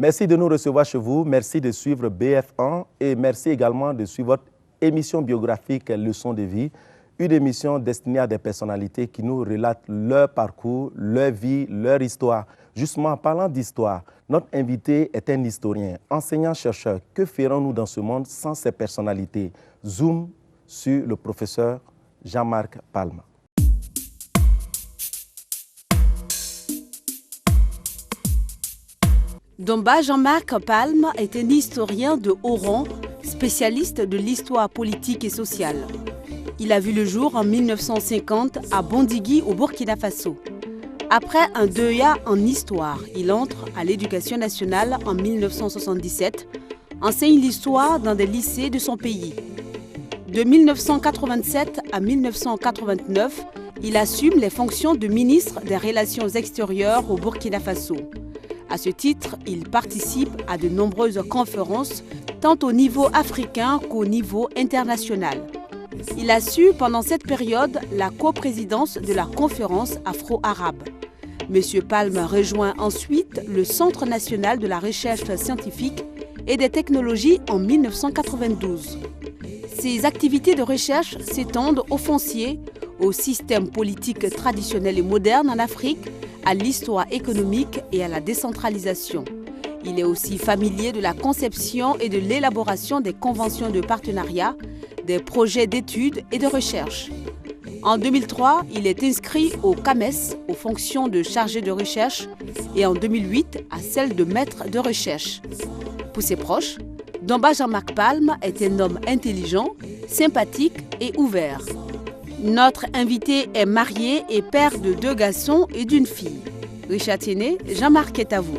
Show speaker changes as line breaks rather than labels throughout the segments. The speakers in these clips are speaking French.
Merci de nous recevoir chez vous, merci de suivre BF1 et merci également de suivre votre émission biographique Leçons de vie, une émission destinée à des personnalités qui nous relatent leur parcours, leur vie, leur histoire. Justement, en parlant d'histoire, notre invité est un historien, enseignant-chercheur. Que ferons-nous dans ce monde sans ces personnalités? Zoom sur le professeur Jean-Marc Palma.
Domba Jean-Marc Palma est un historien de haut rang, spécialiste de l'histoire politique et sociale. Il a vu le jour en 1950 à Bondigui au Burkina Faso. Après un DEA en histoire, il entre à l'Éducation nationale en 1977, enseigne l'histoire dans des lycées de son pays. De 1987 à 1989, il assume les fonctions de ministre des Relations extérieures au Burkina Faso. À ce titre, il participe à de nombreuses conférences, tant au niveau africain qu'au niveau international. Il a su pendant cette période la coprésidence de la conférence afro-arabe. M. Palma rejoint ensuite le Centre national de la recherche scientifique et des technologies en 1992. Ses activités de recherche s'étendent au foncier, au système politique traditionnel et moderne en Afrique, à l'histoire économique et à la décentralisation. Il est aussi familier de la conception et de l'élaboration des conventions de partenariat, des projets d'études et de recherche. En 2003, il est inscrit au CAMES, aux fonctions de chargé de recherche, et en 2008, à celle de maître de recherche. Pour ses proches, Domba Jean-Marc Palma est un homme intelligent, sympathique et ouvert. Notre invité est marié et père de 2 garçons et d'une fille. Richard Tiennet, Jean-Marc est à vous.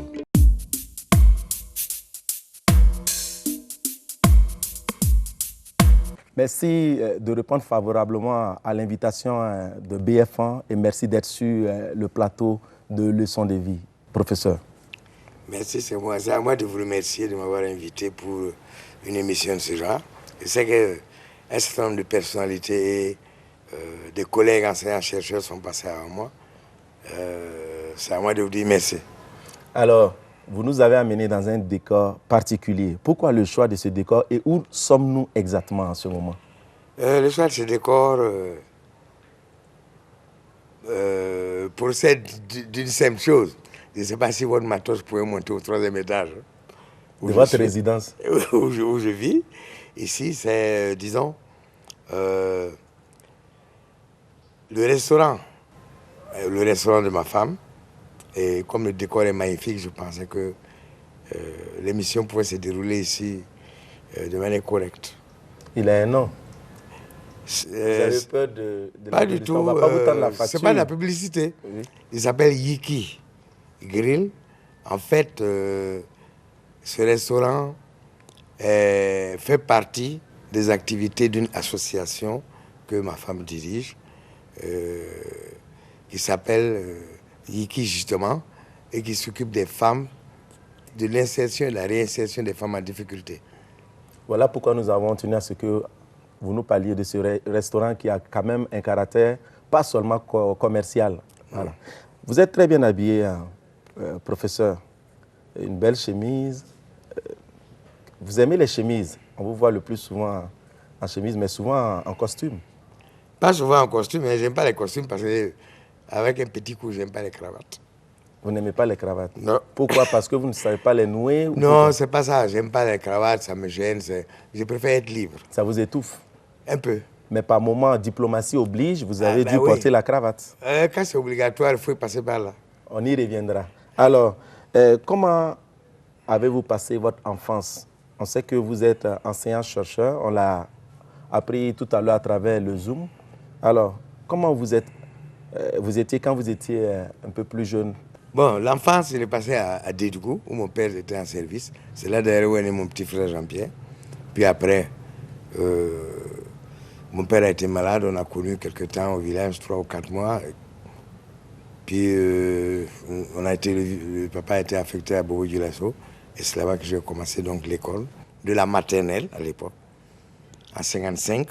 Merci de répondre favorablement à l'invitation de BF1 et merci d'être sur le plateau de Leçons de vie. Professeur.
Merci, c'est moi. C'est à moi de vous remercier de m'avoir invité pour une émission de ce genre. Je sais qu'un certain nombre de personnalités, des collègues enseignants-chercheurs sont passés avant moi. C'est à moi de vous dire merci.
Alors, vous nous avez amenés dans un décor particulier. Pourquoi le choix de ce décor et où sommes-nous exactement en ce moment?
Le choix de ce décor procède d'une simple chose. Je ne sais pas si votre matos pouvait monter au 3e étage.
De votre résidence?
Où je vis. Ici, c'est, disons, le restaurant de ma femme. Et comme le décor est magnifique, je pensais que l'émission pouvait se dérouler ici de manière correcte.
Il a un nom. Vous avez peur de
pas du tout. C'est pas de la publicité. Oui. Il s'appelle Yiki Grill. En fait, ce restaurant fait partie des activités d'une association que ma femme dirige, qui s'appelle Yiki justement, et qui s'occupe des femmes, de l'insertion et de la réinsertion des femmes en difficulté.
Voilà pourquoi nous avons tenu à ce que vous nous parliez de ce restaurant qui a quand même un caractère pas seulement commercial. Voilà. Vous êtes très bien habillé, professeur. Une belle chemise. Vous aimez les chemises. On vous voit le plus souvent en chemise, mais souvent en costume.
Pas souvent en costume, mais j'aime pas les costumes parce que avec un petit coup, j'aime pas les cravates.
Vous n'aimez pas les cravates?
Non.
Pourquoi? Parce que vous ne savez pas les nouer?
Non, c'est pas ça. J'aime pas les cravates, ça me gêne. Je préfère être libre.
Ça vous étouffe?
Un peu.
Mais par moment, diplomatie oblige, vous avez dû porter la cravate.
Quand c'est obligatoire, il faut passer par là.
On y reviendra. Alors, comment avez-vous passé votre enfance? On sait que vous êtes enseignant-chercheur. On l'a appris tout à l'heure à travers le Zoom. Alors, comment vous étiez quand vous étiez un peu plus jeune?
Bon, l'enfance, il est passé à Dédougou, où mon père était en service. C'est là d'ailleurs où est né mon petit frère Jean-Pierre. Puis après, mon père a été malade. On a connu quelques temps au village, 3 ou 4 mois. Puis le papa a été affecté à Bobo-Dioulasso. Et c'est là-bas que j'ai commencé donc l'école, de la maternelle à l'époque, en 55,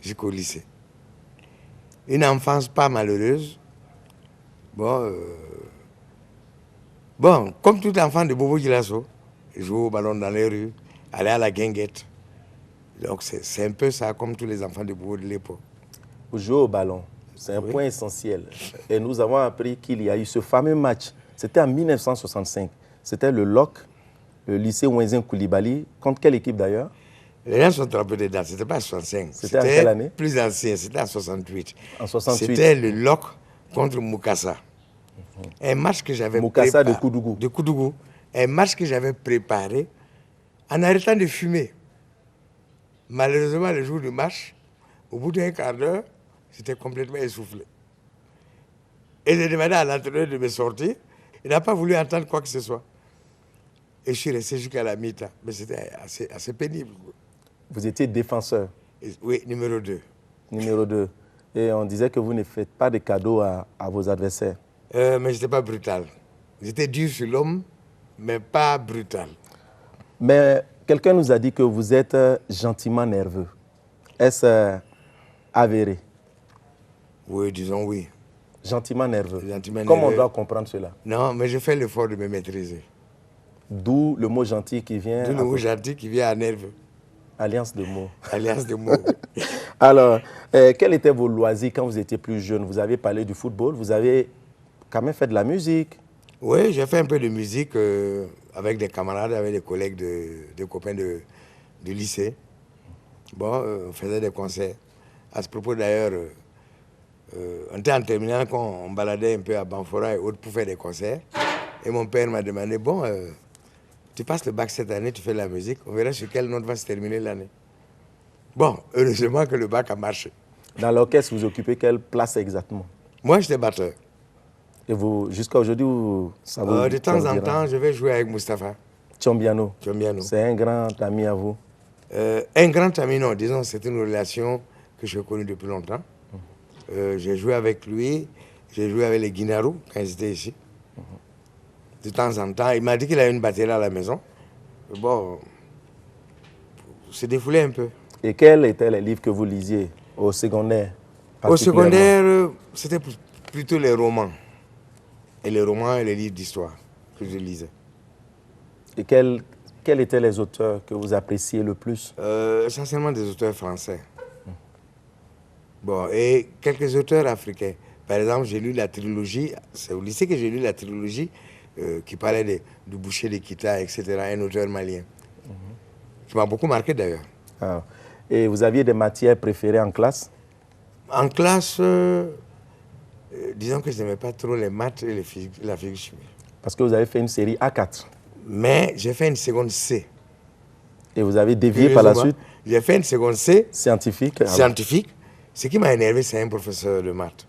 jusqu'au lycée. Une enfance pas malheureuse. Bon, comme tout enfant de Bobo-Dioulasso, jouer au ballon dans les rues, aller à la guinguette. Donc c'est un peu ça, comme tous les enfants de Bourg de l'époque.
Vous jouez au ballon, c'est un point essentiel. Et nous avons appris qu'il y a eu ce fameux match. C'était en 1965. C'était le LOC, le lycée Ouenzin Koulibaly. Contre quelle équipe d'ailleurs?
Les gens sont trompés des dates, c'était pas en 65.
C'était en quelle année?
Plus ancien, c'était en 68.
En 68.
C'était le LOC contre Moukassa. Un match que j'avais
préparé. Moukassa
de Koudougou. De Koudougou. Un match que j'avais préparé en arrêtant de fumer. Malheureusement, le jour du match, au bout d'un quart d'heure, j'étais complètement essoufflé. Et j'ai demandé à l'entraîneur de me sortir. Il n'a pas voulu entendre quoi que ce soit. Et je suis resté jusqu'à la mi-temps. Mais c'était assez pénible.
Vous étiez défenseur?
Oui, numéro 2.
Numéro 2. Et on disait que vous ne faites pas de cadeaux à vos adversaires.
Mais je n'étais pas brutal. J'étais dur sur l'homme, mais pas brutal.
Mais quelqu'un nous a dit que vous êtes gentiment nerveux. Est-ce avéré?
Oui, disons oui.
Gentiment nerveux.
Gentiment
Comment
nerveux.
on doit comprendre cela?
Non, mais je fais l'effort de me maîtriser.
D'où le mot gentil qui vient...
D'où le mot gentil qui vient à nerveux.
Alliance de mots.
Alliance de mots.
Alors, quels étaient vos loisirs quand vous étiez plus jeune? Vous avez parlé du football, vous avez quand même fait de la musique.
Oui, j'ai fait un peu de musique avec des camarades, avec des collègues, des copains de lycée. Bon, on faisait des concerts. À ce propos d'ailleurs, on était en terminale quand on baladait un peu à Banfora et autres pour faire des concerts. Et mon père m'a demandé, bon, tu passes le bac cette année, tu fais de la musique, on verra sur quelle note va se terminer l'année. Bon, heureusement que le bac a marché.
Dans l'orchestre, vous occupez quelle place exactement?
Moi, j'étais batteur.
Et vous, jusqu'à aujourd'hui, ça vous...
De temps en temps, je vais jouer avec Mustapha.
Tchombiano.
Tchombiano.
C'est un grand ami à vous?
Un grand ami, non. Disons, c'est une relation que je connais depuis longtemps. J'ai joué avec lui, j'ai joué avec les Guinarou quand ils étaient ici. De temps en temps, il m'a dit qu'il a une batterie à la maison. Bon, se défouler un peu.
Et quels étaient les livres que vous lisiez au secondaire?
Au secondaire, c'était plutôt les romans. Et les romans et les livres d'histoire que je lisais.
Et quels étaient les auteurs que vous appréciez le plus?
Essentiellement des auteurs français. Bon, et quelques auteurs africains. Par exemple, j'ai lu la trilogie, c'est au lycée que j'ai lu la trilogie qui parlait du boucher de Kita, etc., un auteur malien. Qui m'a beaucoup marqué d'ailleurs.
Ah. Et vous aviez des matières préférées en classe?
En classe, disons que je n'aimais pas trop les maths et la physique chimie.
Parce que vous avez fait une série A4.
Mais j'ai fait une seconde C.
Et vous avez dévié par la suite?
J'ai fait une seconde C.
Scientifique?
Scientifique. Ce qui m'a énervé, c'est un professeur de maths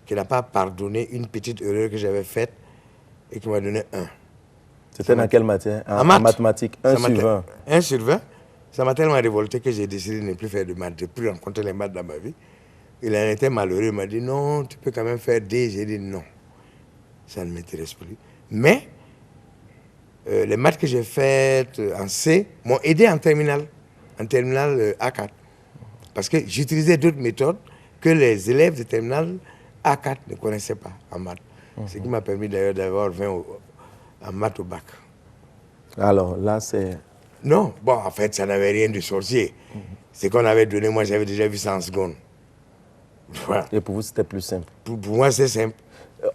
qui n'a pas pardonné une petite erreur que j'avais faite et qui m'a donné 1.
C'était dans quelle matière? En mathématiques, 1 sur 20.
1 sur 20. Ça m'a tellement révolté que j'ai décidé de ne plus faire de maths, de ne plus rencontrer les maths dans ma vie. Il en était malheureux, il m'a dit non, tu peux quand même faire D. J'ai dit non, ça ne m'intéresse plus. Mais les maths que j'ai faites en C m'ont aidé en terminale A4. Parce que j'utilisais d'autres méthodes que les élèves de terminale A4 ne connaissaient pas en maths. Ce qui m'a permis d'ailleurs d'avoir 20 en maths au bac.
Alors là, c'est...
Non, bon, en fait, ça n'avait rien de sorcier. Ce qu'on avait donné, moi, j'avais déjà vu ça en seconde. Voilà.
Et pour vous, c'était plus simple?
Pour moi, c'est simple.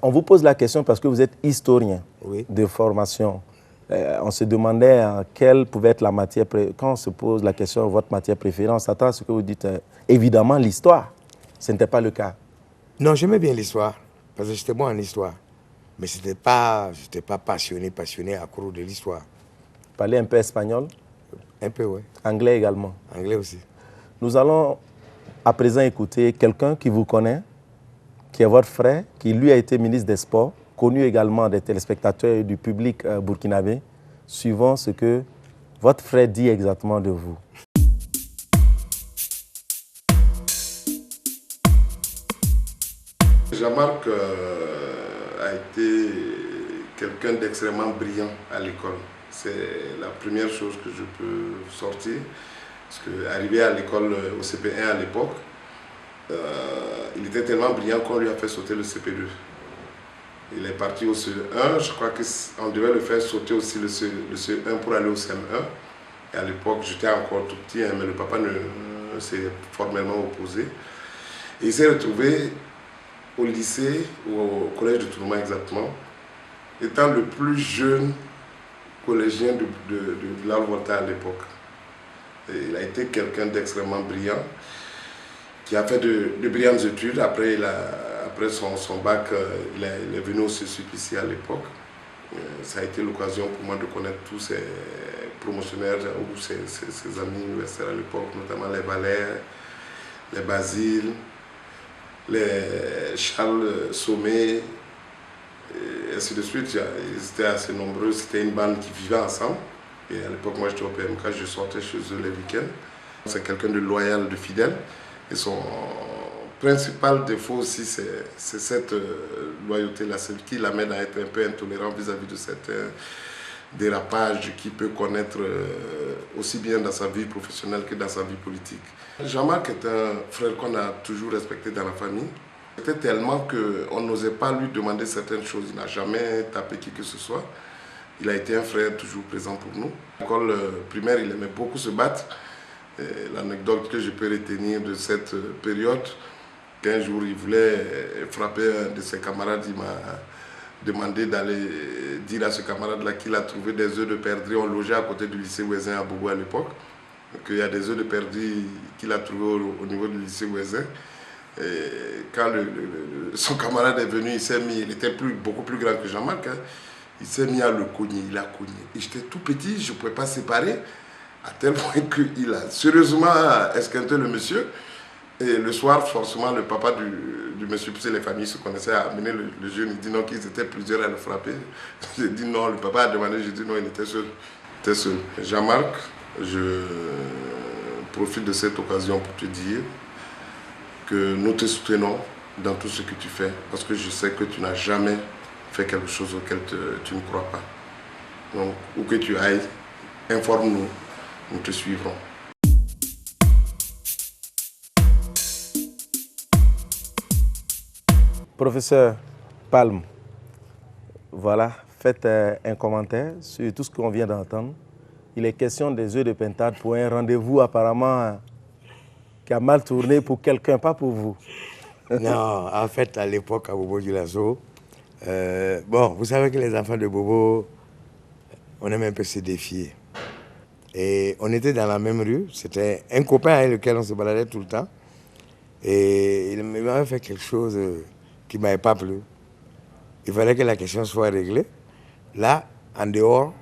On vous pose la question parce que vous êtes historien de formation. On se demandait quelle pouvait être la matière... Quand on se pose la question, votre matière préférée, on s'attend à ce que vous dites, évidemment, l'histoire. Ce n'était pas le cas.
Non, j'aimais bien l'histoire, parce que j'étais bon en histoire. Mais je n'étais pas passionné, accro de l'histoire.
Vous parlez un peu espagnol?
Un peu, oui.
Anglais également? Anglais
aussi.
Nous allons à présent écouter quelqu'un qui vous connaît, qui est votre frère, qui lui a été ministre des Sports, connu également des téléspectateurs et du public burkinabé, suivant ce que votre frère dit exactement de vous.
Jean-Marc a été quelqu'un d'extrêmement brillant à l'école. C'est la première chose que je peux sortir. Parce qu'arrivé à l'école au CP1 à l'époque, il était tellement brillant qu'on lui a fait sauter le CP2. Il est parti au CE1. Je crois qu'on devait le faire sauter aussi le CE1 pour aller au CM1. Et à l'époque, j'étais encore tout petit, mais le papa s'est formellement opposé. Et il s'est retrouvé au lycée, ou au collège de Toulouma exactement, étant le plus jeune collégien de l'Alvolta à l'époque. Il a été quelqu'un d'extrêmement brillant, qui a fait de brillantes études. Après son bac, il est venu au CESUP ici à l'époque. Ça a été l'occasion pour moi de connaître tous ses promotionnaires ou ses amis universitaires à l'époque, notamment les Valère, les Basile, les Charles Sommet, et ainsi de suite. Ils étaient assez nombreux, c'était une bande qui vivait ensemble. Et à l'époque, moi j'étais au PMK, je sortais chez eux les week-ends. C'est quelqu'un de loyal, de fidèle. Et son principal défaut aussi, c'est cette loyauté-là, celle qui l'amène à être un peu intolérant vis-à-vis de certains dérapages qu'il peut connaître aussi bien dans sa vie professionnelle que dans sa vie politique. Jean-Marc est un frère qu'on a toujours respecté dans la famille. C'était tellement qu'on n'osait pas lui demander certaines choses. Il n'a jamais tapé qui que ce soit. Il a été un frère toujours présent pour nous. À l'école primaire, il aimait beaucoup se battre. L'anecdote que je peux retenir de cette période, qu'un jour il voulait frapper un de ses camarades, il m'a demandé d'aller dire à ce camarade-là qu'il a trouvé des œufs de perdrix. On logeait à côté du lycée Ouaisin à Bobo à l'époque. Qu'il y a des œufs de perdrix qu'il a trouvés au niveau du lycée Ouaisin. Et quand son camarade est venu, il était beaucoup plus grand que Jean-Marc. Hein. Il s'est mis à le cogner, il a cogné. Et j'étais tout petit, je ne pouvais pas séparer, à tel point qu'il a sérieusement esquinté le monsieur. Et le soir, forcément, le papa du monsieur, puisque les familles se connaissaient, a amené le jeune. Il dit non, qu'ils étaient plusieurs à le frapper. J'ai dit non, le papa a demandé, j'ai dit non, il était seul. Il était seul. Jean-Marc, je profite de cette occasion pour te dire que nous te soutenons dans tout ce que tu fais, parce que je sais que tu n'as jamais fait quelque chose auquel tu ne crois pas. Donc, où que tu ailles, informe-nous, nous te suivrons.
Professeur Palme, voilà, faites un commentaire sur tout ce qu'on vient d'entendre. Il est question des œufs de pintade pour un rendez-vous apparemment qui a mal tourné pour quelqu'un, pas pour vous.
Non, en fait, à l'époque, à Bobo Dioulasso, bon, vous savez que les enfants de Bobo, on aime un peu se défier. Et on était dans la même rue, c'était un copain avec lequel on se baladait tout le temps. Et il m'avait fait quelque chose qui ne m'avait pas plu. Il fallait que la question soit réglée. Là, en dehors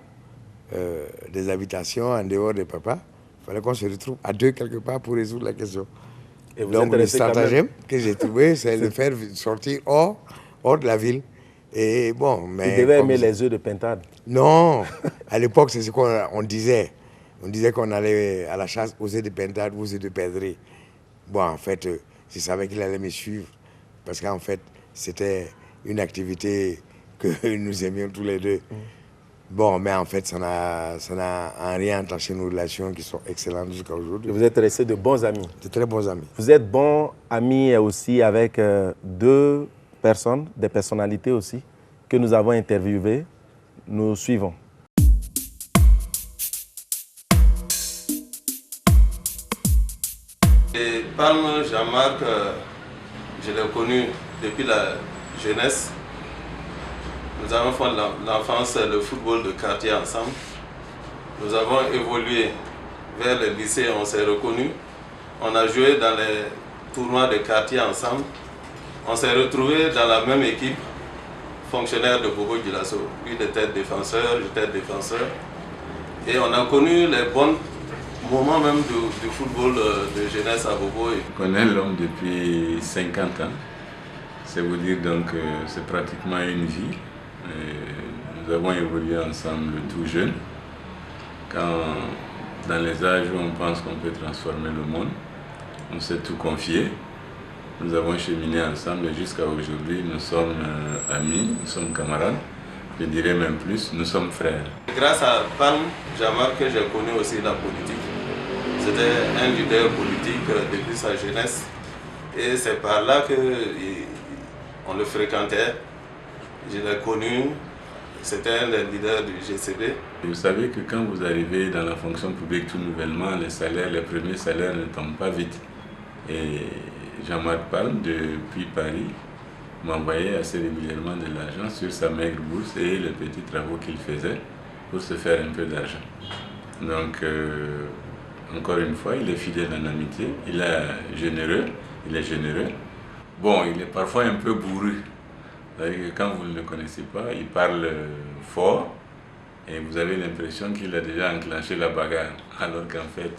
des habitations, en dehors des papas, il fallait qu'on se retrouve à deux quelque part pour résoudre la question. Et donc le stratagème que j'ai trouvé, c'est de faire sortir hors de la ville. Et bon, mais
il devait aimer les œufs de pintade.
Non, à l'époque, c'est ce qu'on disait. On disait qu'on allait à la chasse aux œufs de pintade, aux œufs de perdrix. Bon, en fait, je savais qu'il allait me suivre. Parce qu'en fait, c'était une activité que nous aimions tous les deux. Bon, mais en fait, ça n'a en rien entaché nos relations qui sont excellentes jusqu'à aujourd'hui.
Vous êtes restés de bons amis.
De très bons amis.
Vous êtes bons amis aussi avec deux personnes, des personnalités aussi, que nous avons interviewées. Nous suivons.
Et Palme, Jean-Marc, je l'ai connu depuis la jeunesse. Nous avons fait l'enfance, le football de quartier ensemble. Nous avons évolué vers le lycée, on s'est reconnus. On a joué dans les tournois de quartier ensemble. On s'est retrouvés dans la même équipe, fonctionnaire de Bobo Dioulasso. Lui était défenseur, j'étais défenseur. Et on a connu les bons moments même du football de jeunesse à Bobo.
Je connais l'homme depuis 50 ans. C'est vous dire donc c'est pratiquement une vie. Nous avons évolué ensemble tout jeune. Quand, dans les âges où on pense qu'on peut transformer le monde, on s'est tout confié. Nous avons cheminé ensemble et jusqu'à aujourd'hui, nous sommes amis, nous sommes camarades. Je dirais même plus, nous sommes frères.
Grâce à Palme, Jean-Marc, j'ai connu aussi la politique. C'était un leader politique depuis sa jeunesse. Et c'est par là qu'on le fréquentait. Je l'ai connu, c'était un des leaders du GCB.
Vous savez que quand vous arrivez dans la fonction publique tout nouvellement, les premiers salaires ne tombent pas vite. Et Jean-Marc Palme, depuis Paris, m'envoyait assez régulièrement de l'argent sur sa maigre bourse et les petits travaux qu'il faisait pour se faire un peu d'argent. Donc, encore une fois, il est fidèle en amitié, il est généreux. Bon, il est parfois un peu bourru. C'est-à-dire que quand vous ne le connaissez pas, il parle fort et vous avez l'impression qu'il a déjà enclenché la bagarre, alors qu'en fait,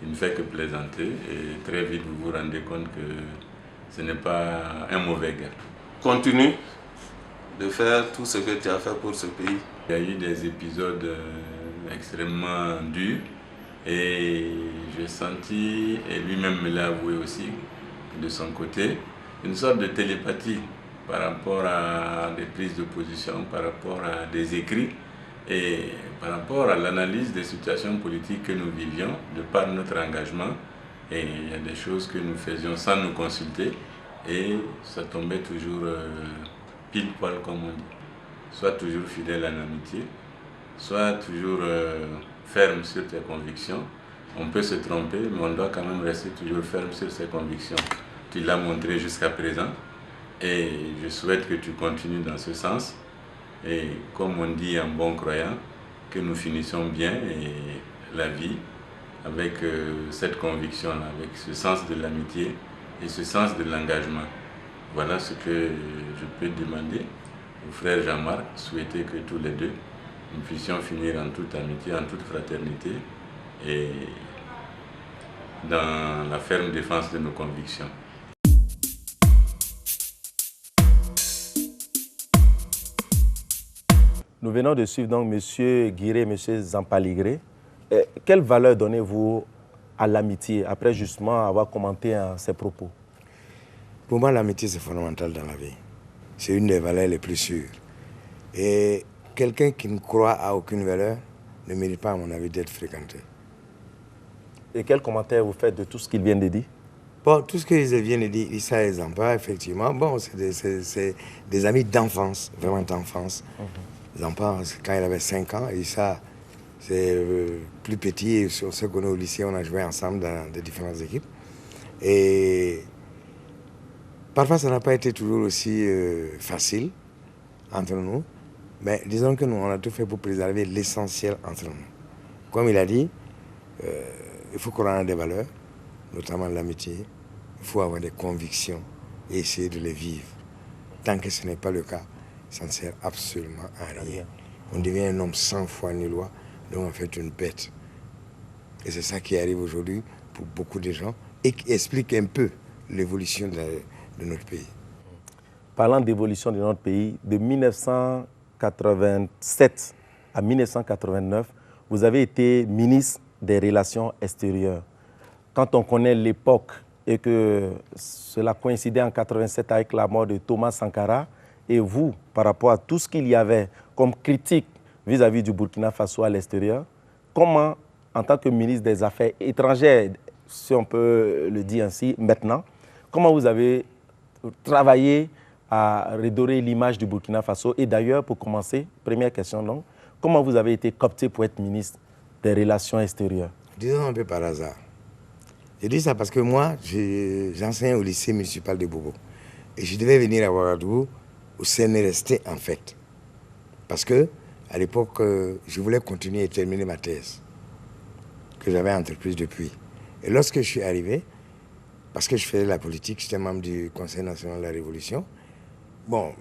il ne fait que plaisanter et très vite vous vous rendez compte que ce n'est pas un mauvais gars.
Continue de faire tout ce que tu as fait pour ce pays.
Il y a eu des épisodes extrêmement durs et j'ai senti, et lui-même me l'a avoué aussi, de son côté, une sorte de télépathie par rapport à des prises de position, par rapport à des écrits et par rapport à l'analyse des situations politiques que nous vivions de par notre engagement. Et il y a des choses que nous faisions sans nous consulter et ça tombait toujours pile poil comme on dit. Soit toujours fidèle en amitié, soit toujours ferme sur tes convictions. On peut se tromper, mais on doit quand même rester toujours ferme sur ses convictions. Tu l'as montré jusqu'à présent et je souhaite que tu continues dans ce sens. Et comme on dit en bon croyant, que nous finissions bien et la vie avec cette conviction-là, avec ce sens de l'amitié et ce sens de l'engagement. Voilà ce que je peux demander au frère Jean-Marc, souhaiter que tous les deux, nous puissions finir en toute amitié, en toute fraternité et dans la ferme défense de nos convictions.
Nous venons de suivre donc M. Guiré et M. Zampaligré. Quelle valeur donnez-vous à l'amitié après justement avoir commenté ces propos?
Pour moi, l'amitié, c'est fondamental dans la vie. C'est une des valeurs les plus sûres. Et quelqu'un qui ne croit à aucune valeur ne mérite pas, à mon avis, d'être fréquenté.
Et quel commentaire vous faites de tout ce qu'il vient de dire?
Bon, tout ce qu'ils viennent de dire, Issa et Zampa, effectivement, bon, c'est des amis d'enfance, vraiment d'enfance. Zampa, quand il avait 5 ans, Issa, c'est plus petit, et on se connaît au lycée, on a joué ensemble dans des différentes équipes. Et parfois, ça n'a pas été toujours aussi facile entre nous, mais disons que nous, on a tout fait pour préserver l'essentiel entre nous. Comme il a dit, il faut qu'on ait des valeurs, notamment l'amitié. Il faut avoir des convictions et essayer de les vivre. Tant que ce n'est pas le cas, ça ne sert absolument à rien. On devient un homme sans foi ni loi, donc on fait une bête. Et c'est ça qui arrive aujourd'hui pour beaucoup de gens et qui explique un peu l'évolution de notre pays.
Parlant d'évolution de notre pays, de 1987 à 1989, vous avez été ministre des Relations extérieures. Quand on connaît l'époque et que cela coïncidait en 87 avec la mort de Thomas Sankara, et vous, par rapport à tout ce qu'il y avait comme critique vis-à-vis du Burkina Faso à l'extérieur, comment, en tant que ministre des Affaires étrangères, si on peut le dire ainsi, maintenant, comment vous avez travaillé à redorer l'image du Burkina Faso? Et d'ailleurs, pour commencer, première question donc, comment vous avez été coopté pour être ministre des Relations extérieures?
Disons un peu par hasard. Je dis ça parce que moi, j'enseigne au lycée municipal de Bobo. Et je devais venir à Ouagadougou, au CNRST en fait. Parce que, à l'époque, je voulais continuer et terminer ma thèse, que j'avais entreprise depuis. Et lorsque je suis arrivé, parce que je faisais la politique, j'étais membre du Conseil national de la Révolution. Bon,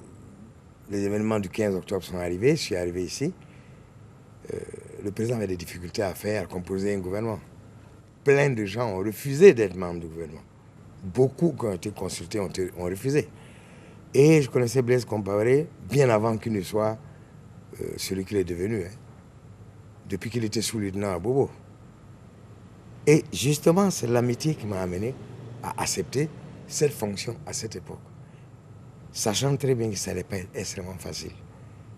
les événements du 15 octobre sont arrivés, je suis arrivé ici. Le président avait des difficultés à composer un gouvernement. Plein de gens ont refusé d'être membres du gouvernement. Beaucoup qui ont été consultés ont refusé. Et je connaissais Blaise Compaoré bien avant qu'il ne soit celui qu'il est devenu, hein, depuis qu'il était sous-lieutenant à Bobo. Et justement, c'est l'amitié qui m'a amené à accepter cette fonction à cette époque. Sachant très bien que ça n'allait pas être extrêmement facile.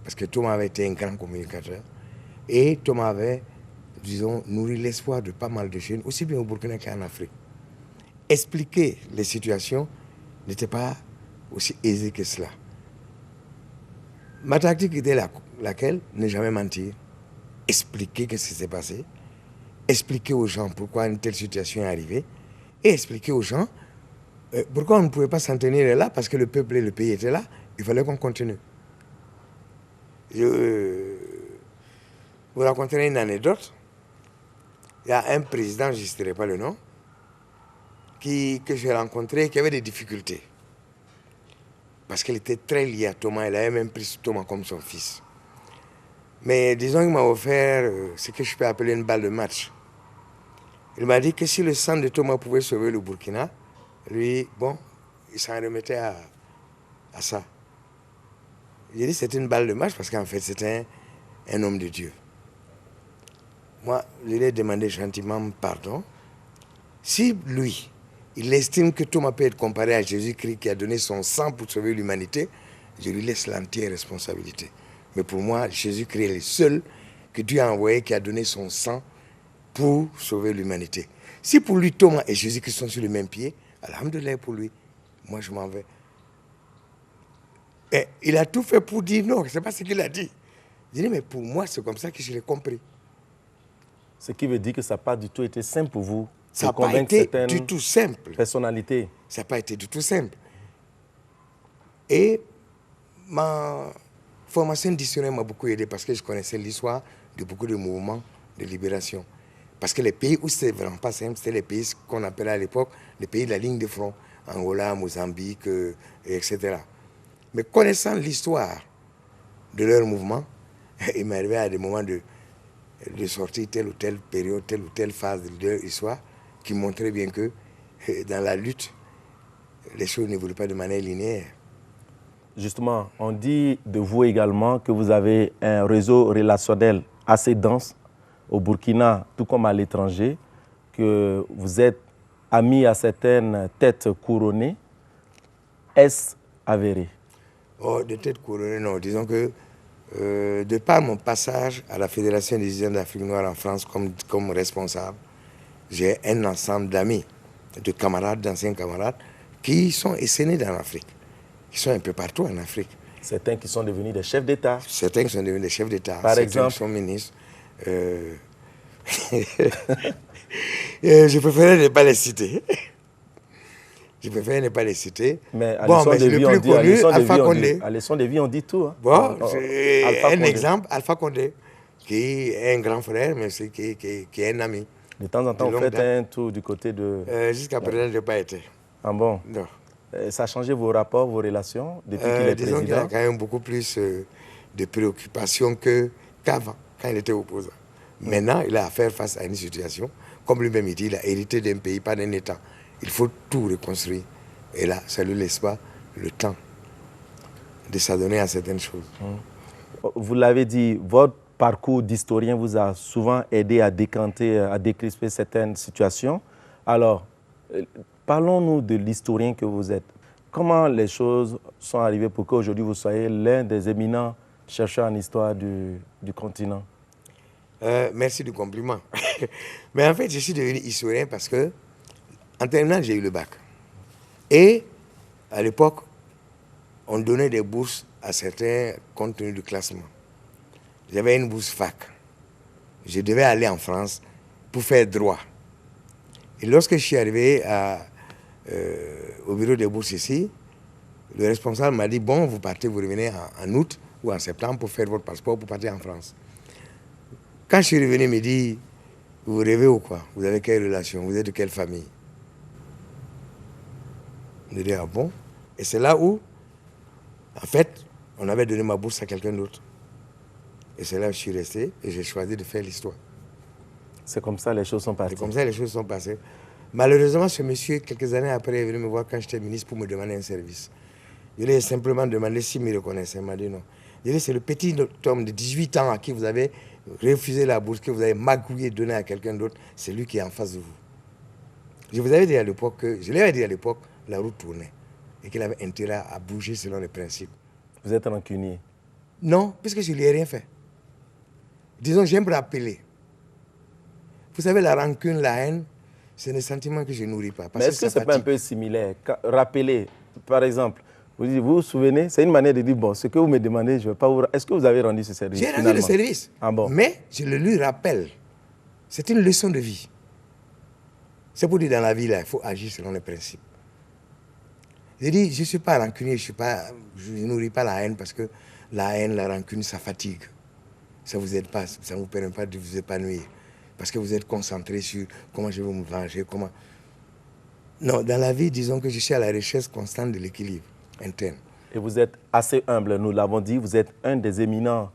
Parce que Thomas avait été un grand communicateur. Et Thomas avait, disons, nourri l'espoir de pas mal de jeunes, aussi bien au Burkina qu'en Afrique. Expliquer les situations n'était pas aussi aisé que cela. Ma tactique était laquelle? Ne jamais mentir. Expliquer ce qui s'est passé. Expliquer aux gens pourquoi une telle situation est arrivée. Et expliquer aux gens pourquoi on ne pouvait pas s'en tenir là, parce que le peuple et le pays étaient là. Il fallait qu'on continue. Je vous raconterai une anecdote. Il y a un président, je ne citerai pas le nom, que j'ai rencontré, qui avait des difficultés. Parce qu'il était très lié à Thomas, il avait même pris Thomas comme son fils. Mais disons qu'il m'a offert ce que je peux appeler une balle de match. Il m'a dit que si le sang de Thomas pouvait sauver le Burkina, lui, bon, il s'en remettait à ça. J'ai dit que c'était une balle de match parce qu'en fait, c'était un homme de Dieu. Moi, je lui ai demandé gentiment pardon. Si lui, il estime que Thomas peut être comparé à Jésus-Christ qui a donné son sang pour sauver l'humanité, je lui laisse l'entière responsabilité. Mais pour moi, Jésus-Christ est le seul que Dieu a envoyé qui a donné son sang pour sauver l'humanité. Si pour lui, Thomas et Jésus-Christ sont sur le même pied, alhamdoulilah pour lui, moi je m'en vais. Et il a tout fait pour dire non, c'est pas ce qu'il a dit. Je dis, mais pour moi, c'est comme ça que je l'ai compris.
Ce qui veut dire que ça n'a pas du tout été simple pour vous.
Ça n'a pas été du tout simple.
Personnalité.
Ça n'a pas été du tout simple. Et ma formation d'historien m'a beaucoup aidé parce que je connaissais l'histoire de beaucoup de mouvements de libération. Parce que les pays où c'était vraiment pas simple, c'était les pays qu'on appelait à l'époque les pays de la ligne de front. Angola, Mozambique, etc. Mais connaissant l'histoire de leur mouvement, il m'est arrivé à des moments de sortir telle ou telle période, telle ou telle phase de leur histoire qui montrait bien que dans la lutte, les choses n'évoluent pas de manière linéaire.
Justement, on dit de vous également que vous avez un réseau relationnel assez dense au Burkina, tout comme à l'étranger, que vous êtes ami à certaines têtes couronnées. Est-ce avéré?
Oh, de têtes couronnées, non. Disons que de par mon passage à la Fédération des étudiants d'Afrique noire en France comme responsable, j'ai un ensemble d'amis, de camarades, d'anciens camarades, qui sont essaimés dans l'Afrique, qui sont un peu partout en Afrique.
Certains qui sont devenus des chefs d'État.
Certains qui sont devenus des chefs d'État.
Par exemple.
Qui sont ministres. Je préférais ne pas les citer. Je préfère ne pas les citer.
Mais à
bon, mais le plus connu, Alpha Condé.
À leçon de vie, on dit tout. Hein.
Bon, un exemple, Alpha Condé, qui est un grand frère, mais qui est un ami.
De temps en temps, vous faites un tour du côté de...
Jusqu'à présent, je n'ai pas été.
Ah bon?
Non.
Ça a changé vos rapports, vos relations depuis qu'il est
disons
président?
qu'il y a quand même beaucoup plus de préoccupations qu'avant, quand il était opposant. Maintenant, il a à faire face à une situation, comme lui-même il dit, il a hérité d'un pays, pas d'un État. Il faut tout reconstruire. Et là, ça ne lui laisse pas le temps de s'adonner à certaines choses.
Vous l'avez dit, votre parcours d'historien vous a souvent aidé à décanter, à décrisper certaines situations. Alors, parlons-nous de l'historien que vous êtes. Comment les choses sont arrivées pour qu'aujourd'hui vous soyez l'un des éminents chercheurs en histoire du continent?
Merci du compliment. Mais en fait, je suis devenu historien parce que, en terminale, j'ai eu le bac. Et, à l'époque, on donnait des bourses à certains compte tenu du classement. J'avais une bourse fac. Je devais aller en France pour faire droit. Et lorsque je suis arrivé au bureau des bourses ici, le responsable m'a dit, bon, vous partez, vous revenez en août ou en septembre pour faire votre passeport pour partir en France. Quand je suis revenu, il me dit, vous rêvez ou quoi? Vous avez quelle relation? Vous êtes de quelle famille? Je dis, ah bon? Et c'est là où, en fait, on avait donné ma bourse à quelqu'un d'autre. Et c'est là où je suis resté et j'ai choisi de faire l'histoire.
C'est comme ça les choses sont passées.
C'est comme ça les choses sont passées. Malheureusement, ce monsieur, quelques années après, est venu me voir quand j'étais ministre pour me demander un service. Je lui ai simplement demandé s'il me reconnaissait. Il m'a dit non. Je lui ai dit, c'est le petit homme de 18 ans à qui vous avez refusé la bourse, que vous avez magouillé, donné à quelqu'un d'autre. C'est lui qui est en face de vous. Je vous avais dit à l'époque je lui avais dit à l'époque, la roue tournait et qu'il avait intérêt à bouger selon les principes.
Vous êtes rancunier?
Non, puisque je ne lui ai rien fait. Disons, j'aime rappeler. Vous savez, la rancune, la haine, c'est des sentiments que je ne nourris pas.
Mais est-ce que ce n'est pas un peu similaire? Rappeler, par exemple, Vous vous souvenez? C'est une manière de dire, bon, ce que vous me demandez, je ne vais pas vous... Est-ce que vous avez rendu ce service?
J'ai rendu le service.
Ah bon?
Mais je le lui rappelle. C'est une leçon de vie. C'est pour dire dans la vie, là, il faut agir selon les principes. J'ai dit, je ne suis pas rancunier, je ne nourris pas la haine parce que la haine, la rancune, ça fatigue. Ça ne vous aide pas, ça ne vous permet pas de vous épanouir. Parce que vous êtes concentré sur comment je vais me venger, comment... Non, dans la vie, disons que je suis à la recherche constante de l'équilibre interne.
Et vous êtes assez humble, nous l'avons dit, vous êtes un des éminents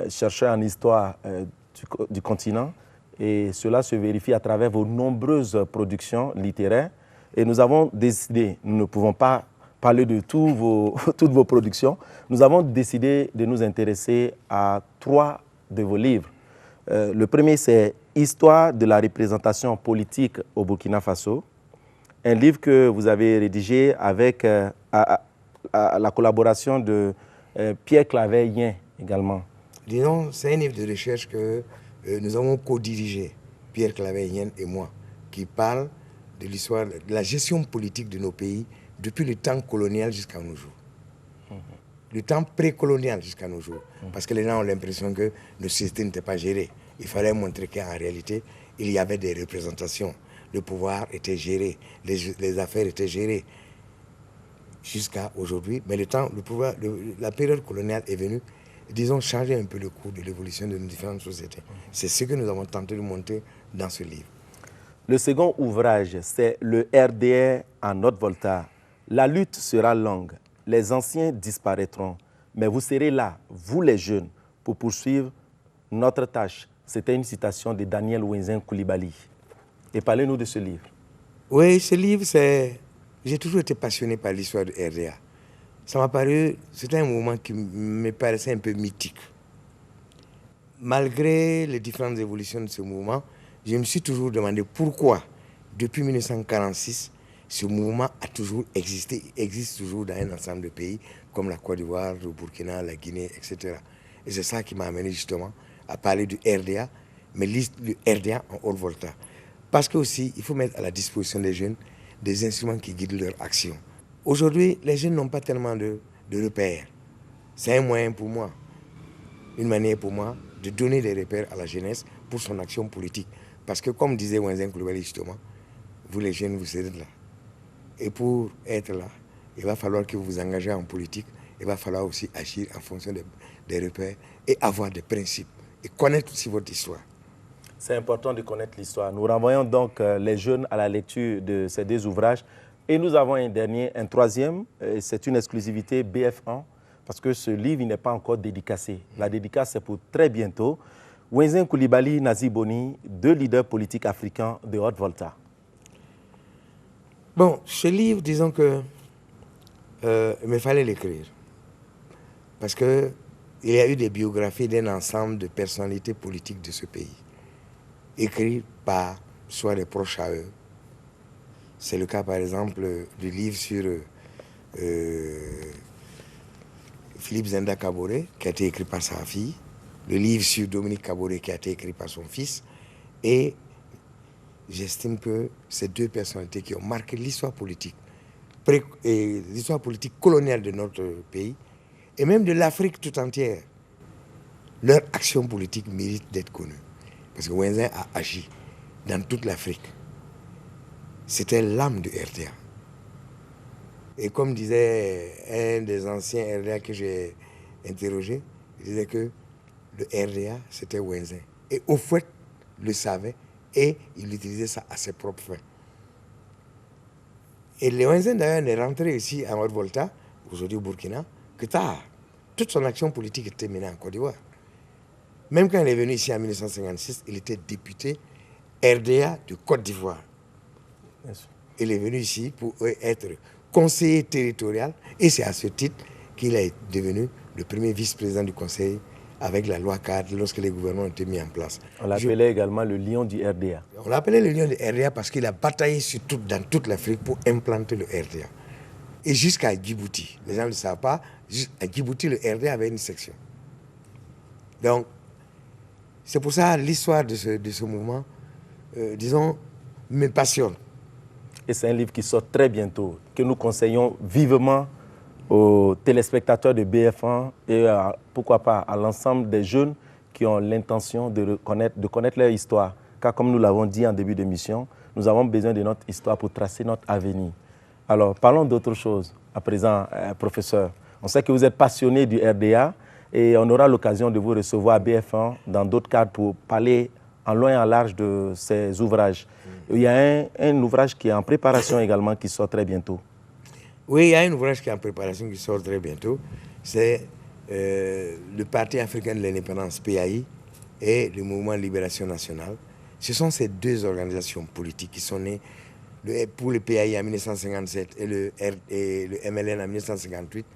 chercheurs en histoire du continent. Et cela se vérifie à travers vos nombreuses productions littéraires. Et nous avons décidé, nous ne pouvons pas parler de toutes vos productions, nous avons décidé de nous intéresser à 3 de vos livres. Le premier, c'est « Histoire de la représentation politique au Burkina Faso », un livre que vous avez rédigé avec la collaboration de Pierre Claver-Yen également.
Disons, c'est un livre de recherche que nous avons co-dirigé, Pierre Claver-Yen et moi, qui parle de l'histoire, de la gestion politique de nos pays depuis le temps colonial jusqu'à nos jours. Le temps précolonial jusqu'à nos jours. Parce que les gens ont l'impression que nos sociétés n'étaient pas gérées. Il fallait montrer qu'en réalité, il y avait des représentations. Le pouvoir était géré, les affaires étaient gérées. Jusqu'à aujourd'hui, mais la période coloniale est venue, disons, changer un peu le cours de l'évolution de nos différentes sociétés. C'est ce que nous avons tenté de montrer dans ce livre.
Le second ouvrage, c'est le RDR en Haute-Volta. La lutte sera longue, les anciens disparaîtront, mais vous serez là, vous les jeunes, pour poursuivre notre tâche. C'était une citation de Daniel Wenzin Coulibaly. Et parlez-nous de ce livre.
Oui, ce livre, c'est... J'ai toujours été passionné par l'histoire de RDA. Ça m'a paru... C'était un moment qui me paraissait un peu mythique. Malgré les différentes évolutions de ce mouvement, je me suis toujours demandé pourquoi, depuis 1946, ce mouvement a toujours existé, existe toujours dans un ensemble de pays, comme la Côte d'Ivoire, le Burkina, la Guinée, etc. Et c'est ça qui m'a amené justement à parler du RDA, mais le RDA en Haute-Volta. Parce que aussi, il faut mettre à la disposition des jeunes des instruments qui guident leur action. Aujourd'hui, les jeunes n'ont pas tellement de repères. C'est un moyen pour moi, une manière pour moi de donner des repères à la jeunesse pour son action politique. Parce que comme disait Wenzin Coulibaly justement, vous les jeunes, vous serez là. Et pour être là, il va falloir que vous vous engagez en politique. Il va falloir aussi agir en fonction des repères et avoir des principes. Et connaître aussi votre histoire.
C'est important de connaître l'histoire. Nous renvoyons donc les jeunes à la lecture de ces 2 ouvrages. Et nous avons un troisième, c'est une exclusivité BF1, parce que ce livre n'est pas encore dédicacé. La dédicace, c'est pour très bientôt. Wenzin Coulibaly, Nazi Boni, 2 leaders politiques africains de Haute-Volta.
Bon, ce livre, disons que il me fallait l'écrire. Parce qu'il y a eu des biographies d'un ensemble de personnalités politiques de ce pays, écrites par soit des proches à eux. C'est le cas, par exemple, du livre sur Philippe Zenda Kaboré, qui a été écrit par sa fille, le livre sur Dominique Kaboré, qui a été écrit par son fils, et j'estime que ces 2 personnalités qui ont marqué l'histoire politique coloniale de notre pays, et même de l'Afrique tout entière, leur action politique mérite d'être connue. Parce que Wenzin a agi dans toute l'Afrique. C'était l'âme de RDA. Et comme disait un des anciens RDA que j'ai interrogé, il disait que le RDA, c'était Wenzin. Et au fait, le savait et il utilisait ça à ses propres fins. Et le Wenzin, d'ailleurs, n'est rentré ici en Haute-Volta, aujourd'hui au Burkina, que tard. Toute son action politique était menée en Côte d'Ivoire. Même quand il est venu ici en 1956, il était député RDA de Côte d'Ivoire. Il est venu ici pour être conseiller territorial et c'est à ce titre qu'il est devenu le premier vice-président du conseil avec la loi cadre lorsque les gouvernements ont été mis en place.
On l'appelait également le lion du RDA.
On l'appelait le lion du RDA parce qu'il a bataillé dans toute l'Afrique pour implanter le RDA. Et jusqu'à Djibouti. Les gens ne le savent pas, à Djibouti, le RDA avait une section. Donc, c'est pour ça l'histoire de ce mouvement, disons, me passionne.
Et c'est un livre qui sort très bientôt, que nous conseillons vivement aux téléspectateurs de BF1 et pourquoi pas à l'ensemble des jeunes qui ont l'intention de connaître leur histoire. Car comme nous l'avons dit en début d'émission, nous avons besoin de notre histoire pour tracer notre avenir. Alors, parlons d'autre chose à présent, professeur. On sait que vous êtes passionné du RDA et on aura l'occasion de vous recevoir à BF1 dans d'autres cadres pour parler en long et en large de ces ouvrages. Il y a un ouvrage qui est en préparation également qui sort très bientôt.
Oui, il y a un ouvrage qui est en préparation qui sort très bientôt. C'est le Parti africain de l'indépendance, PAI, et le Mouvement de libération nationale. Ce sont ces deux organisations politiques qui sont nées pour le PAI en 1957 et le MLN en 1958,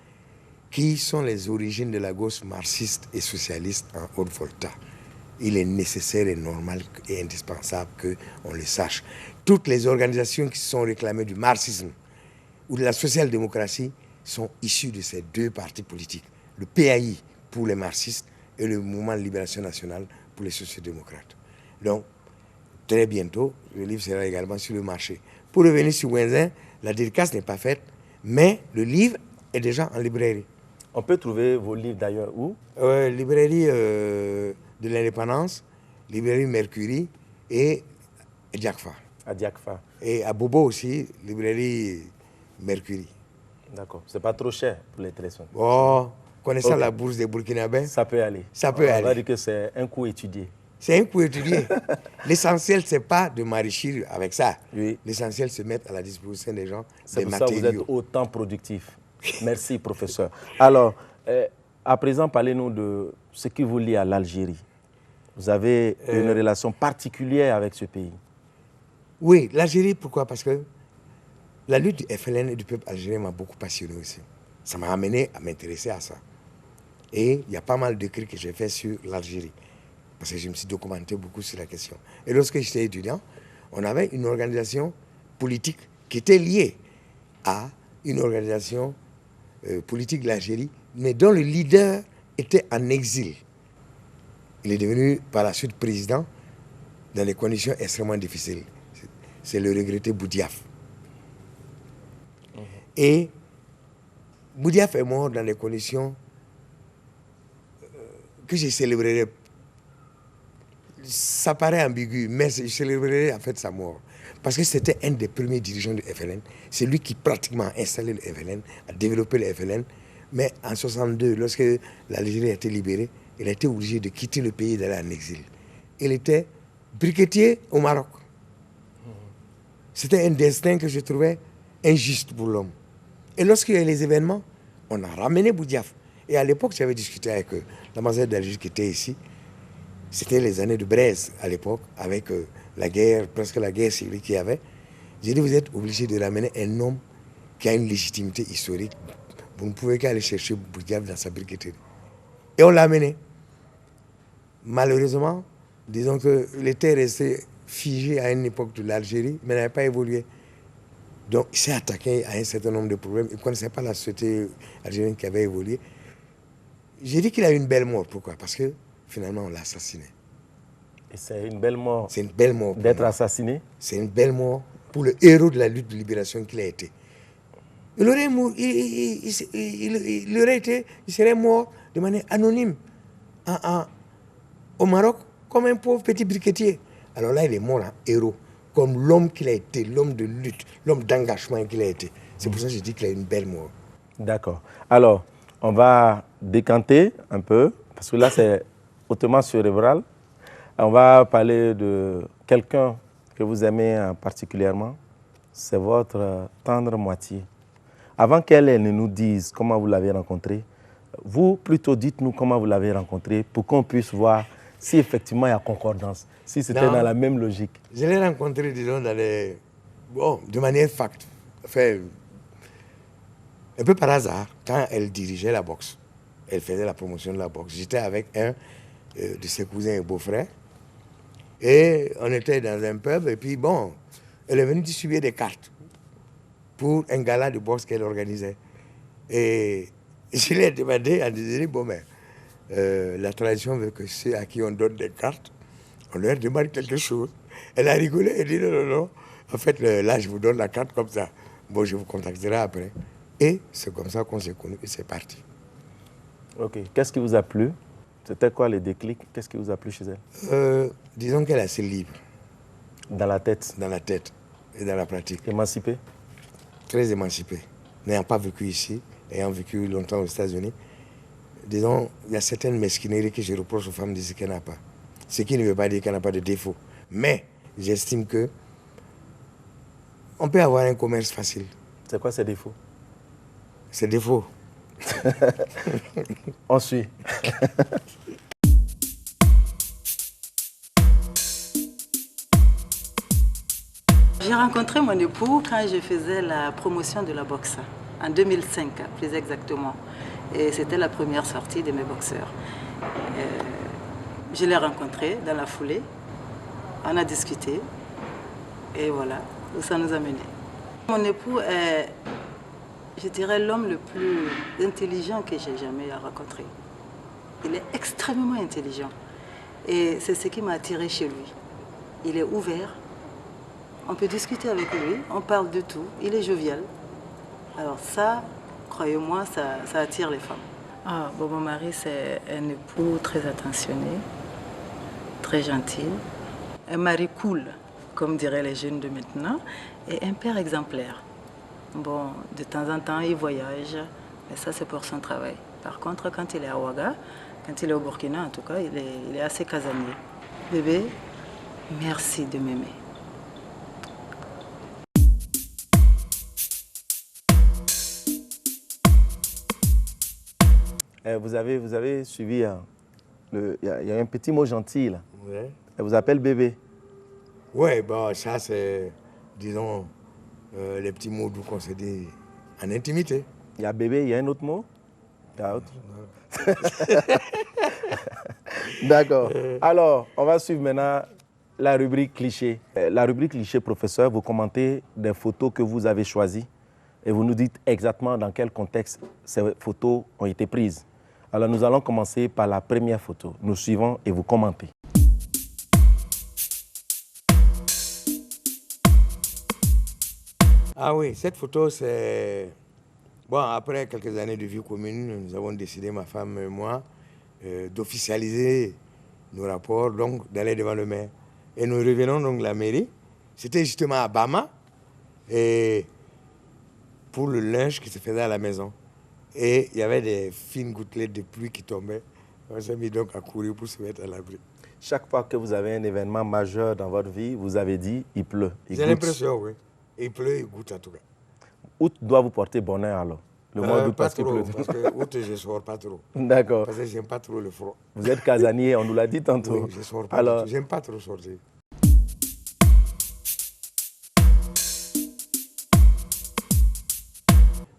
qui sont les origines de la gauche marxiste et socialiste en Haute-Volta. Il est nécessaire et normal et indispensable qu'on le sache. Toutes les organisations qui se sont réclamées du marxisme ou de la social-démocratie sont issues de ces deux partis politiques. Le PAI pour les marxistes et le Mouvement de libération nationale pour les sociodémocrates. Donc, très bientôt, le livre sera également sur le marché. Pour revenir sur Wenzin, la dédicace n'est pas faite, mais le livre est déjà en librairie.
On peut trouver vos livres d'ailleurs où?
Librairie de l'Indépendance, librairie Mercury et Diakfa.
À Diakfa.
Et à Bobo aussi, librairie Mercury.
D'accord. C'est pas trop cher pour les téléphones.
Oh, connaissant la bourse des Burkinabés,
ça peut aller.
Ça peut aller.
On va dire que c'est un coup étudié.
C'est un coup étudié. L'essentiel, ce n'est pas de m'enrichir avec ça.
Oui.
L'essentiel, c'est mettre à la disposition des gens
des matériaux. C'est pour
ça
que vous êtes autant productif. Merci, professeur. Alors, à présent, parlez-nous de ce qui vous lie à l'Algérie. Vous avez une relation particulière avec ce pays.
Oui, l'Algérie, pourquoi? Parce que la lutte du FLN et du peuple algérien m'a beaucoup passionné aussi. Ça m'a amené à m'intéresser à ça. Et il y a pas mal d'écrits que j'ai fait sur l'Algérie. Parce que je me suis documenté beaucoup sur la question. Et lorsque j'étais étudiant, on avait une organisation politique qui était liée à une organisation politique de l'Algérie, mais dont le leader était en exil. Il est devenu par la suite président dans des conditions extrêmement difficiles. C'est le regretté Boudiaf. Et Boudiaf est mort dans des conditions que je célébrerai. Ça paraît ambigu, mais je célébrerai en fait sa mort. Parce que c'était un des premiers dirigeants du FLN. C'est lui qui pratiquement a installé le FLN, a développé le FLN. Mais en 1962, lorsque l'Algérie a été libérée, il a été obligé de quitter le pays et d'aller en exil. Il était briquetier au Maroc. C'était un destin que je trouvais injuste pour l'homme. Et lorsqu'il y a eu les événements, on a ramené Boudiaf. Et à l'époque, j'avais discuté avec l'ambassadeur d'Algérie qui était ici. C'était les années de Braise à l'époque, avec la guerre, presque la guerre civile qu'il y avait. J'ai dit, vous êtes obligé de ramener un homme qui a une légitimité historique. Vous ne pouvez qu'aller chercher Boudiaf dans sa briqueterie. Et on l'a amené. Malheureusement, disons qu'il était resté figé à une époque de l'Algérie, mais n'avait pas évolué. Donc il s'est attaqué à un certain nombre de problèmes. Il ne connaissait pas la société algérienne qui avait évolué. J'ai dit qu'il a eu une belle mort. Pourquoi? Parce que finalement, on l'a assassiné.
Et c'est une belle mort.
C'est une belle mort.
D'être assassiné?
C'est une belle mort pour le héros de la lutte de libération qu'il a été. Il serait mort de manière anonyme au Maroc comme un pauvre petit briquetier. Alors là, il est mort en héros, comme l'homme qu'il a été, l'homme de lutte, l'homme d'engagement qu'il a été. C'est pour ça que je dis qu'il a une belle mort.
D'accord. Alors, on va décanter un peu, parce que là, c'est hautement cérébral. On va parler de quelqu'un que vous aimez particulièrement. C'est votre tendre moitié. Avant qu'elle ne nous dise comment vous l'avez rencontré, vous, plutôt, dites-nous comment vous l'avez rencontré pour qu'on puisse voir si effectivement il y a concordance, si c'était dans la même logique.
Je l'ai rencontré, disons, de manière facte. Enfin, un peu par hasard, quand elle dirigeait la boxe. Elle faisait la promotion de la boxe. J'étais avec un de ses cousins et beaux-frères. Et on était dans un pub, et puis bon, elle est venue distribuer des cartes pour un gala de boxe qu'elle organisait. Et je lui ai demandé, en disant, bon, mais la tradition veut que ceux à qui on donne des cartes, on leur demande quelque chose. Elle a rigolé, elle dit, non. En fait, là, je vous donne la carte comme ça. Bon, je vous contacterai après. Et c'est comme ça qu'on s'est connus et c'est parti.
Ok. Qu'est-ce qui vous a plu? C'était quoi les déclics? Qu'est-ce qui vous a plu chez elle?
Disons qu'elle est assez libre.
Dans la tête?
Dans la tête et dans la pratique.
Émancipée?
Très émancipée. N'ayant pas vécu ici, ayant vécu longtemps aux États-Unis, disons, il y a certaines mesquineries que je reproche aux femmes d'ici qu'elle n'a pas. Ce qui ne veut pas dire qu'elle n'a pas de défaut. Mais j'estime que on peut avoir un commerce facile.
C'est quoi ses défauts?
Ses défauts.
On suit.
J'ai rencontré mon époux quand je faisais la promotion de la boxe, en 2005 plus exactement. Et c'était la première sortie de mes boxeurs. Je l'ai rencontré dans la foulée, on a discuté et voilà où ça nous a menés. Mon époux est, je dirais, l'homme le plus intelligent que j'ai jamais rencontré. Il est extrêmement intelligent et c'est ce qui m'a attiré chez lui. Il est ouvert, on peut discuter avec lui, on parle de tout, il est jovial. Alors ça, croyez-moi, ça attire les femmes. Ah, bon, mon mari, c'est un époux très attentionné, très gentil, un mari cool, comme diraient les jeunes de maintenant, et un père exemplaire. Bon, de temps en temps, il voyage, mais ça, c'est pour son travail. Par contre, quand il est à Ouaga, quand il est au Burkina, en tout cas, il est assez casanier. Bébé, merci de m'aimer.
Vous avez suivi, il y a un petit mot gentil là.
Ouais.
Elle vous appelle bébé.
Oui, bon, ça c'est, disons, les petits mots doux qu'on se dit en intimité.
Il y a bébé, il y a un autre mot? Il y a autre. D'accord. Alors, on va suivre maintenant la rubrique cliché. La rubrique cliché, professeur, vous commentez des photos que vous avez choisies et vous nous dites exactement dans quel contexte ces photos ont été prises. Alors, nous allons commencer par la première photo. Nous suivons et vous commentez.
Ah oui, cette photo, c'est... Bon, après quelques années de vie commune, nous avons décidé, ma femme et moi, d'officialiser nos rapports, donc d'aller devant le maire. Et nous revenons donc de la mairie. C'était justement à Bama, et pour le linge qui se faisait à la maison. Et il y avait des fines gouttelettes de pluie qui tombaient. On s'est mis donc à courir pour se mettre à l'abri.
Chaque fois que vous avez un événement majeur dans votre vie, vous avez dit il pleut.
J'ai l'impression, oui. Il pleut, il goûte en tout cas.
Août doit vous porter bonheur alors? Le mois d'août parce qu'il pleut.
Parce que août, je ne sors pas trop.
D'accord.
Parce que je n'aime pas trop le froid.
Vous êtes casanier, on nous l'a dit tantôt.
Oui, je ne sors pas alors... Je n'aime pas trop sortir.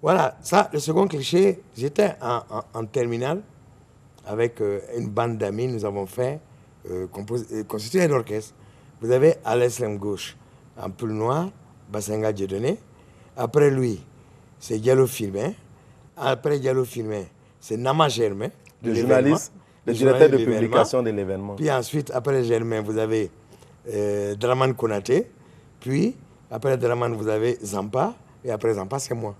Voilà, ça, le second cliché, j'étais en terminale avec une bande d'amis, nous avons fait constituer un orchestre. Vous avez à l'extrême gauche, en pull noir, Bassenga Dieudonné. Après lui, c'est Diallo Filmin. Après Diallo Filmin, c'est Nama Germain.
Le journaliste, le directeur de publication de l'événement.
Puis ensuite, après Germain, vous avez Draman Konaté. Puis, après Draman, vous avez Zampa. Et après Zampa, c'est moi.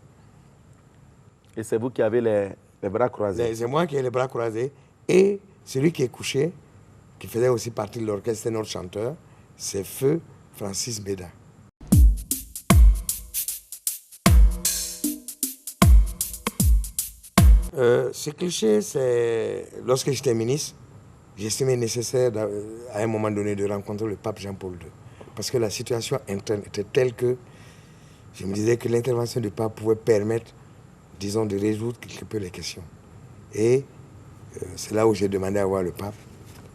Et c'est vous qui avez les bras croisés?
C'est moi qui ai les bras croisés. Et celui qui est couché, qui faisait aussi partie de l'orchestre, c'est notre chanteur, c'est Feu Francis Beda. Ce cliché, c'est lorsque j'étais ministre, j'estimais nécessaire à un moment donné de rencontrer le pape Jean-Paul II. Parce que la situation interne était telle que je me disais que l'intervention du pape pouvait permettre, disons, de résoudre quelque peu les questions. Et c'est là où j'ai demandé à voir le pape,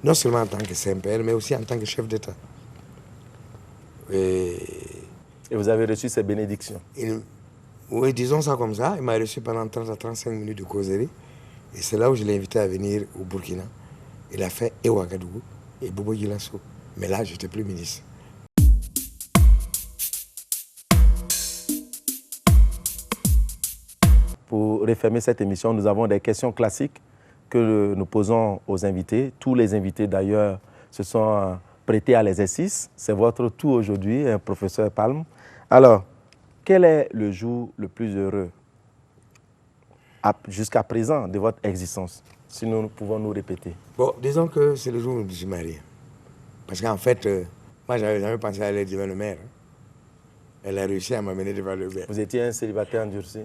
non seulement en tant que Saint-Père, mais aussi en tant que chef d'État. Et
vous avez reçu ses bénédictions?
Oui, disons ça comme ça. Il m'a reçu pendant 30 à 35 minutes de causerie. Et c'est là où je l'ai invité à venir au Burkina. Il a fait Ouagadougou et Bobo Dioulasso. Mais là, je n'étais plus ministre.
Pour refermer cette émission, nous avons des questions classiques que nous posons aux invités. Tous les invités, d'ailleurs, se sont prêtés à l'exercice. C'est votre tour aujourd'hui, professeur Palme. Alors, quel est le jour le plus heureux jusqu'à présent de votre existence? Si nous pouvons nous répéter.
Bon, disons que c'est le jour où je me suis marié. Parce qu'en fait, moi, j'avais jamais pensé à aller devant le maire. Elle a réussi à m'amener devant le maire.
Vous étiez un célibataire endurci?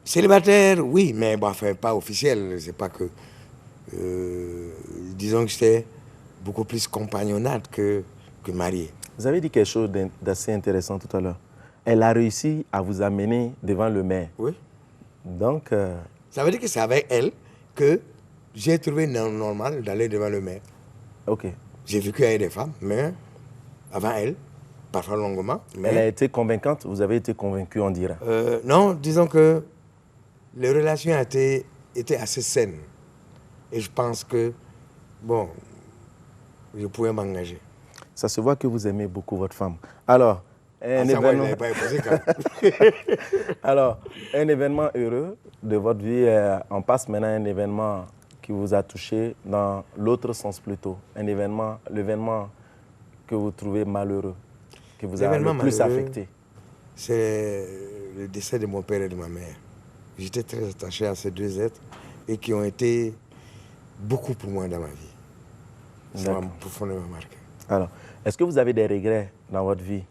Célibataire, oui, mais bon, enfin, pas officiel. C'est pas que... disons que j'étais beaucoup plus compagnonnade que marié.
Vous avez dit quelque chose d'assez intéressant tout à l'heure. Elle a réussi à vous amener devant le maire.
Oui.
Donc...
Ça veut dire que c'est avec elle que j'ai trouvé normal d'aller devant le maire.
Ok.
J'ai vécu avec des femmes, mais avant elle, parfois longuement. Mais...
Elle a été convaincante, vous avez été convaincu, on dira.
Non, disons que les relations étaient assez saines. Et je pense que, bon, je pouvais m'engager. Ça
se voit que vous aimez beaucoup votre femme. Alors, un événement heureux de votre vie, on passe maintenant à un événement qui vous a touché dans l'autre sens plutôt. L'événement que vous trouvez malheureux, qui vous a le plus affecté.
C'est le décès de mon père et de ma mère. J'étais très attaché à ces deux êtres et qui ont été beaucoup pour moi dans ma vie. Ça m'a profondément marqué.
Alors, est-ce que vous avez des regrets dans votre vie?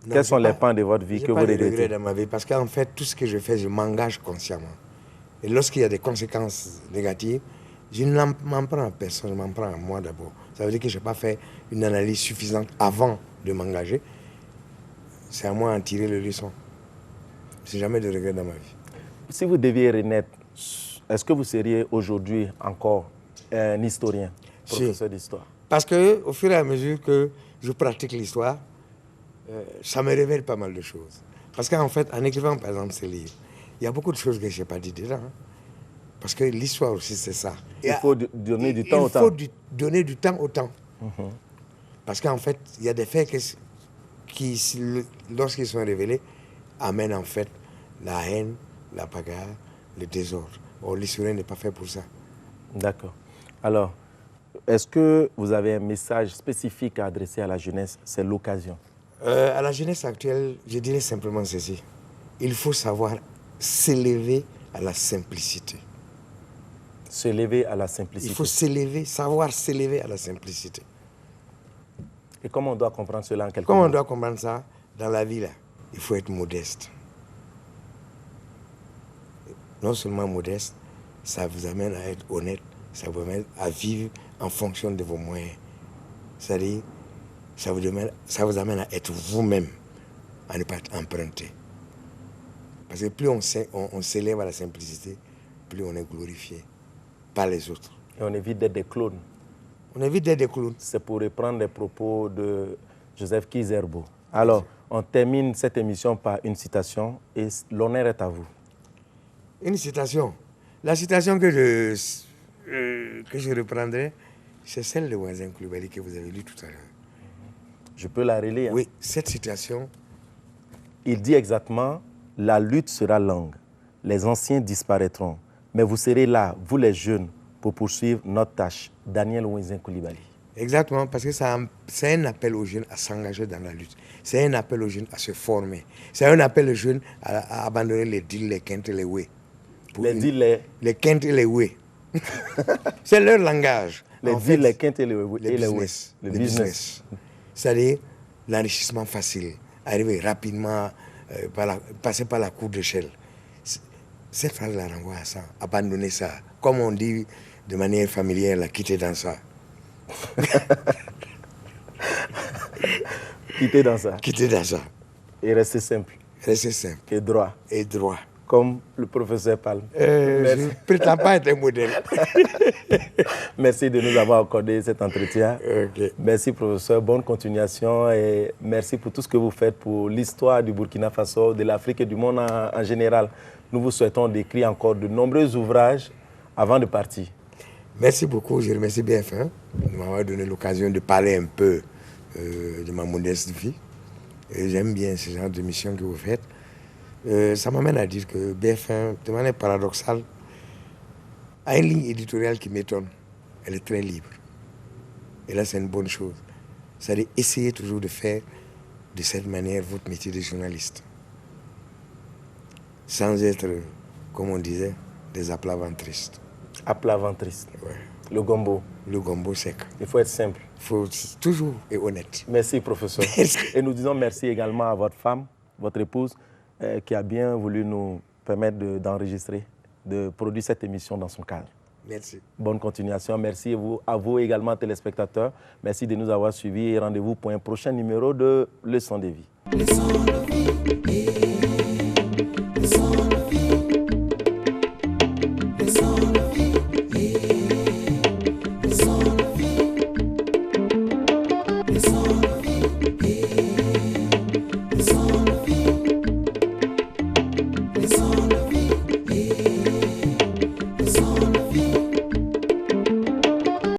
Non, quels sont les pans de votre vie que vous regrettez?
Je n'ai pas de regrets dans ma vie parce qu'en fait, tout ce que je fais, je m'engage consciemment. Et lorsqu'il y a des conséquences négatives, je ne m'en prends à personne, je m'en prends à moi d'abord. Ça veut dire que je n'ai pas fait une analyse suffisante avant de m'engager. C'est à moi d'en tirer les leçons. Je n'ai jamais de regrets dans ma vie.
Si vous deviez renaître, est-ce que vous seriez aujourd'hui encore un historien, professeur d'histoire?
Parce qu'au fur et à mesure que je pratique l'histoire, ça me révèle pas mal de choses. Parce qu'en fait, en écrivant par exemple ces livres, il y a beaucoup de choses que je n'ai pas dit dedans. Hein. Parce que l'histoire aussi, c'est ça.
Il faut donner du temps au temps.
Il faut donner du temps au temps. Parce qu'en fait, il y a des faits qui, lorsqu'ils sont révélés, amènent en fait la haine, la bagarre, le désordre. Or, l'historien n'est pas fait pour ça.
D'accord. Alors, est-ce que vous avez un message spécifique à adresser à la jeunesse? C'est l'occasion.
À la jeunesse actuelle, je dirais simplement ceci. Il faut savoir s'élever à la simplicité.
S'élever à la simplicité.
Il faut savoir s'élever à la simplicité.
Et comment on doit comprendre cela en quelques
Comment
mots?
on doit comprendre ça dans la vie là? Il faut être modeste. Non seulement modeste, ça vous amène à être honnête, ça vous amène à vivre en fonction de vos moyens. C'est-à-dire, ça vous amène à être vous-même, à ne pas être emprunté. Parce que plus on s'élève à la simplicité, plus on est glorifié par les autres.
Et on évite d'être des clones.
On évite d'être des clones.
C'est pour reprendre les propos de Joseph Kizerbo. Alors, on termine cette émission par une citation et l'honneur est à vous.
Une citation. La citation que je reprendrai, c'est celle de Ouazen Coulibaly que vous avez lue tout à l'heure.
Je peux la relire?
Oui, cette citation.
Il dit exactement, la lutte sera longue, les anciens disparaîtront, mais vous serez là, vous les jeunes, pour poursuivre notre tâche. Daniel Ouazen Coulibaly.
Exactement, parce que c'est un appel aux jeunes à s'engager dans la lutte. C'est un appel aux jeunes à se former. C'est un appel aux jeunes à abandonner les deals, les quintes et les way. Les quintes et les way. C'est leur langage.
Les deals, les quintes et les way.
Le business. C'est-à-dire l'enrichissement facile. Arriver rapidement, passer par la cour d'échelle. Cette phrase la renvoie à ça. Abandonner ça. Comme on dit de manière familière, la quitter dans ça.
Quitter dans ça.
Quitter dans ça.
Et rester simple.
Rester simple.
Et droit.
Et droit.
Comme le professeur Palme.
Je ne prétends pas être un modèle.
Merci de nous avoir accordé cet entretien.
Okay.
Merci professeur, bonne continuation et merci pour tout ce que vous faites pour l'histoire du Burkina Faso, de l'Afrique et du monde en général. Nous vous souhaitons d'écrire encore de nombreux ouvrages avant de partir.
Merci beaucoup, je remercie BF1 de m'avoir donné l'occasion de parler un peu de ma modeste vie. J'aime bien ce genre d'émission que vous faites. Ça m'amène à dire que BF1, de manière paradoxale, a une ligne éditoriale qui m'étonne. Elle est très libre. Et là, c'est une bonne chose. C'est-à-dire essayer toujours de faire de cette manière votre métier de journaliste. Sans être comme on disait, des aplaventristes.
Aplaventristes.
Ouais.
Le gombo.
Le gombo sec.
Il faut être simple.
Il faut toujours être honnête.
Merci, professeur. Et nous disons merci également à votre femme, votre épouse, qui a bien voulu nous permettre d'enregistrer, de produire cette émission dans son cadre.
Merci.
Bonne continuation. Merci à vous également, téléspectateurs. Merci de nous avoir suivis et rendez-vous pour un prochain numéro de Leçons de vie. Leçons de vie.